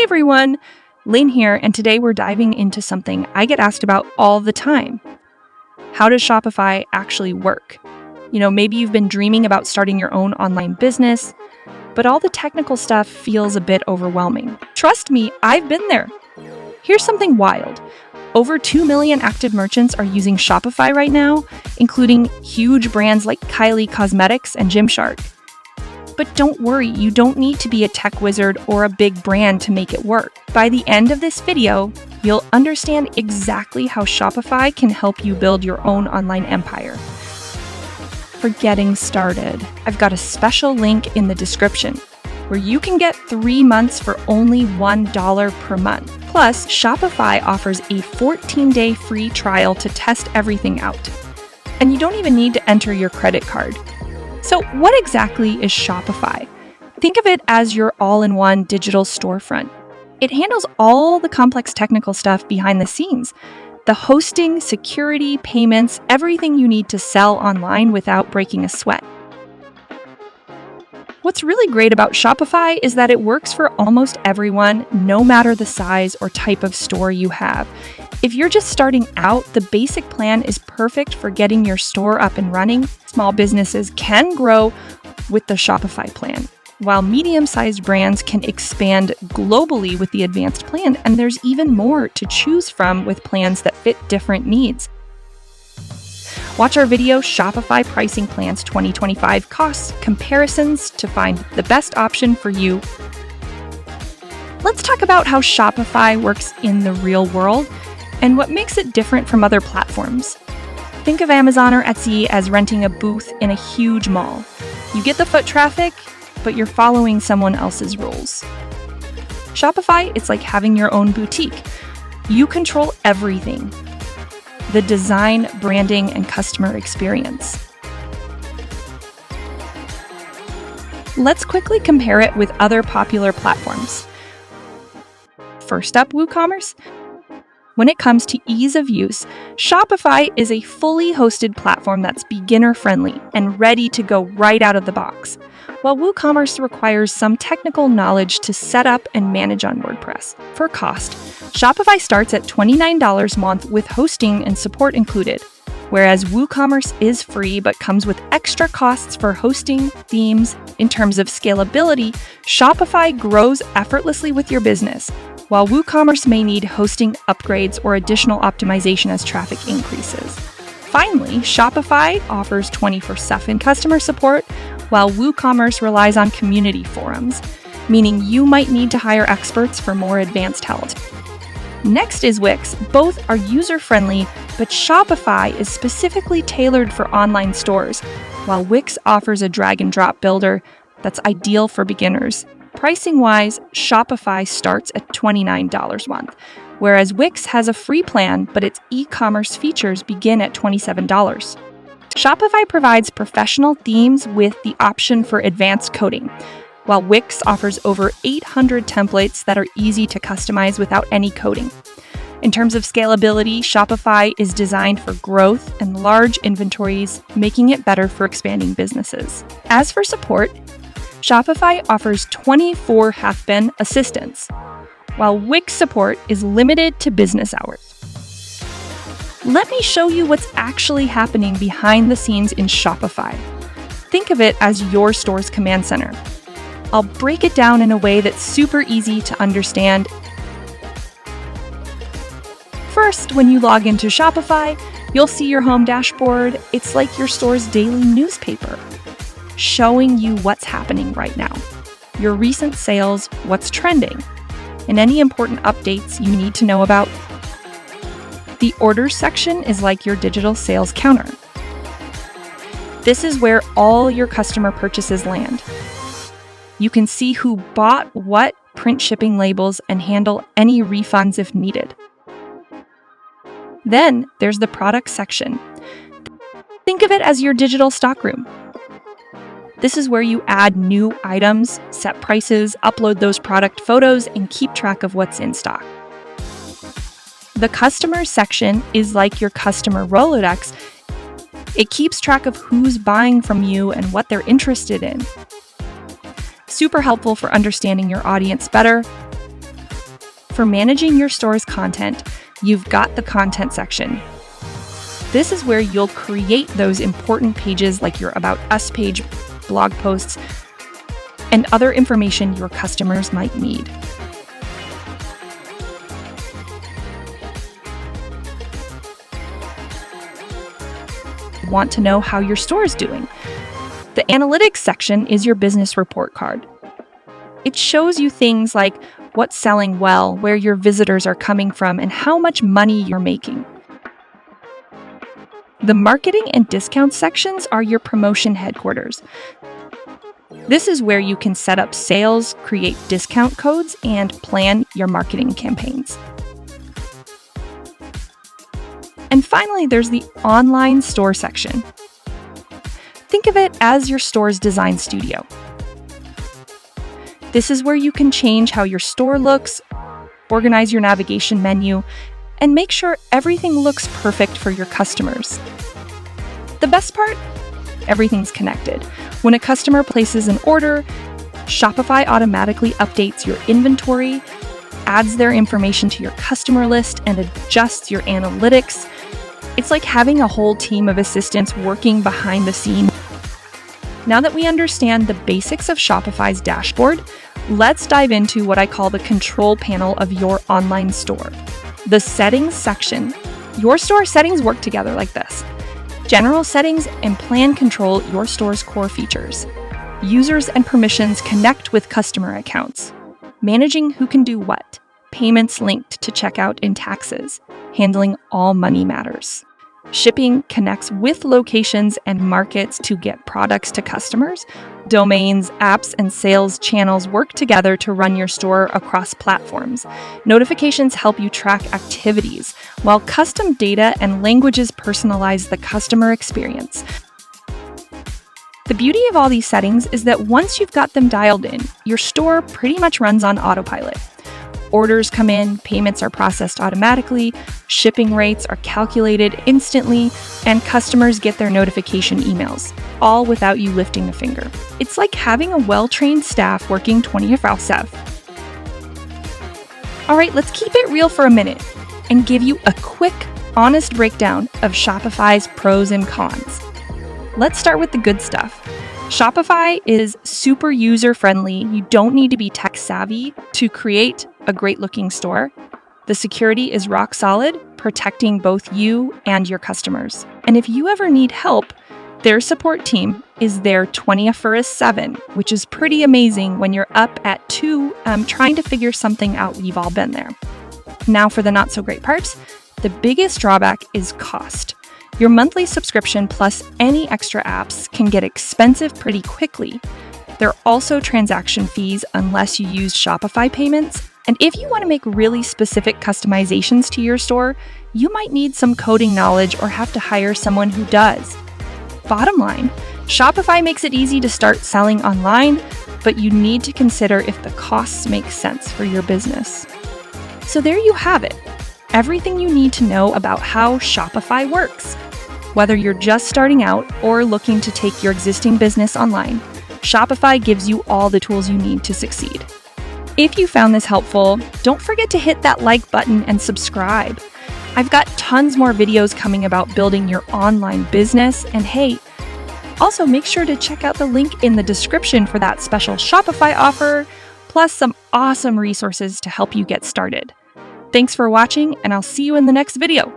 everyone, Lynn here, and today we're diving into something I get asked about all the time. How does Shopify actually work? Maybe you've been dreaming about starting your own online business, but all the technical stuff feels a bit overwhelming. Trust me, I've been there. Here's something wild. Over 2 million active merchants are using Shopify right now, including huge brands like Kylie Cosmetics and Gymshark. But don't worry, you don't need to be a tech wizard or a big brand to make it work. By the end of this video, you'll understand exactly how Shopify can help you build your own online empire. For getting started, I've got a special link in the description where you can get 3 months for only $1 per month. Plus, Shopify offers a 14-day free trial to test everything out. And you don't even need to enter your credit card. So what exactly is Shopify? Think of it as your all-in-one digital storefront. It handles all the complex technical stuff behind the scenes. The hosting, security, payments, everything you need to sell online without breaking a sweat. What's really great about Shopify is that it works for almost everyone, no matter the size or type of store you have. If you're just starting out, the basic plan is perfect for getting your store up and running. Small businesses can grow with the Shopify plan, while medium-sized brands can expand globally with the advanced plan, and there's even more to choose from with plans that fit different needs. Watch our video, Shopify Pricing Plans 2025 Cost Comparisons, to find the best option for you. Let's talk about how Shopify works in the real world and what makes it different from other platforms. Think of Amazon or Etsy as renting a booth in a huge mall. You get the foot traffic, but you're following someone else's rules. Shopify, it's like having your own boutique. You control everything: the design, branding, and customer experience. Let's quickly compare it with other popular platforms. First up, WooCommerce. When it comes to ease of use, Shopify is a fully hosted platform that's beginner-friendly and ready to go right out of the box, while WooCommerce requires some technical knowledge to set up and manage on WordPress. For cost, Shopify starts at $29 a month with hosting and support included, whereas WooCommerce is free but comes with extra costs for hosting, themes. In terms of scalability, Shopify grows effortlessly with your business, while WooCommerce may need hosting upgrades or additional optimization as traffic increases. Finally, Shopify offers 24/7 customer support, while WooCommerce relies on community forums, meaning you might need to hire experts for more advanced help. Next is Wix. Both are user-friendly, but Shopify is specifically tailored for online stores, while Wix offers a drag-and-drop builder that's ideal for beginners. Pricing-wise, Shopify starts at $29 a month, whereas Wix has a free plan, but its e-commerce features begin at $27. Shopify provides professional themes with the option for advanced coding, while Wix offers over 800 templates that are easy to customize without any coding. In terms of scalability, Shopify is designed for growth and large inventories, making it better for expanding businesses. As for support, Shopify offers 24/7 assistance, while Wix support is limited to business hours. Let me show you what's actually happening behind the scenes in Shopify. Think of it as your store's command center. I'll break it down in a way that's super easy to understand. First, when you log into Shopify, you'll see your home dashboard. It's like your store's daily newspaper, showing you what's happening right now, your recent sales, what's trending, and any important updates you need to know about. The orders section is like your digital sales counter. This is where all your customer purchases land. You can see who bought what, print shipping labels, and handle any refunds if needed. Then there's the product section. Think of it as your digital stockroom. This is where you add new items, set prices, upload those product photos, and keep track of what's in stock. The customer section is like your customer Rolodex. It keeps track of who's buying from you and what they're interested in. Super helpful for understanding your audience better. For managing your store's content, you've got the content section. This is where you'll create those important pages like your About Us page, blog posts, and other information your customers might need. Want to know how your store is doing? The analytics section is your business report card. It shows you things like what's selling well, where your visitors are coming from, and how much money you're making. The marketing and discount sections are your promotion headquarters. This is where you can set up sales, create discount codes, and plan your marketing campaigns. And finally, there's the online store section. Think of it as your store's design studio. This is where you can change how your store looks, organize your navigation menu, and make sure everything looks perfect for your customers. The best part? Everything's connected. When a customer places an order, Shopify automatically updates your inventory, adds their information to your customer list, and adjusts your analytics. It's like having a whole team of assistants working behind the scenes. Now that we understand the basics of Shopify's dashboard, let's dive into what I call the control panel of your online store. The settings section. Your store settings work together like this. General settings and plan control your store's core features. Users and permissions connect with customer accounts. Managing who can do what. Payments linked to checkout and taxes. Handling all money matters. Shipping connects with locations and markets to get products to customers. Domains, apps, and sales channels work together to run your store across platforms. Notifications help you track activities, while custom data and languages personalize the customer experience. The beauty of all these settings is that once you've got them dialed in, your store pretty much runs on autopilot. Orders come in, payments are processed automatically, shipping rates are calculated instantly, and customers get their notification emails, all without you lifting a finger. It's like having a well-trained staff working 24/7. All right, let's keep it real for a minute and give you a quick, honest breakdown of Shopify's pros and cons. Let's start with the good stuff. Shopify is super user-friendly. You don't need to be tech-savvy to create a great-looking store. The security is rock solid, protecting both you and your customers. And if you ever need help, their support team is there 24/7, which is pretty amazing when you're up at 2 trying to figure something out. We've all been there. Now for the not-so-great parts. The biggest drawback is cost. Your monthly subscription plus any extra apps can get expensive pretty quickly. There are also transaction fees unless you use Shopify payments. And if you want to make really specific customizations to your store, you might need some coding knowledge or have to hire someone who does. Bottom line, Shopify makes it easy to start selling online, but you need to consider if the costs make sense for your business. So there you have it. Everything you need to know about how Shopify works. Whether you're just starting out or looking to take your existing business online, Shopify gives you all the tools you need to succeed. If you found this helpful, don't forget to hit that like button and subscribe. I've got tons more videos coming about building your online business, and hey, also make sure to check out the link in the description for that special Shopify offer, plus some awesome resources to help you get started. Thanks for watching, and I'll see you in the next video.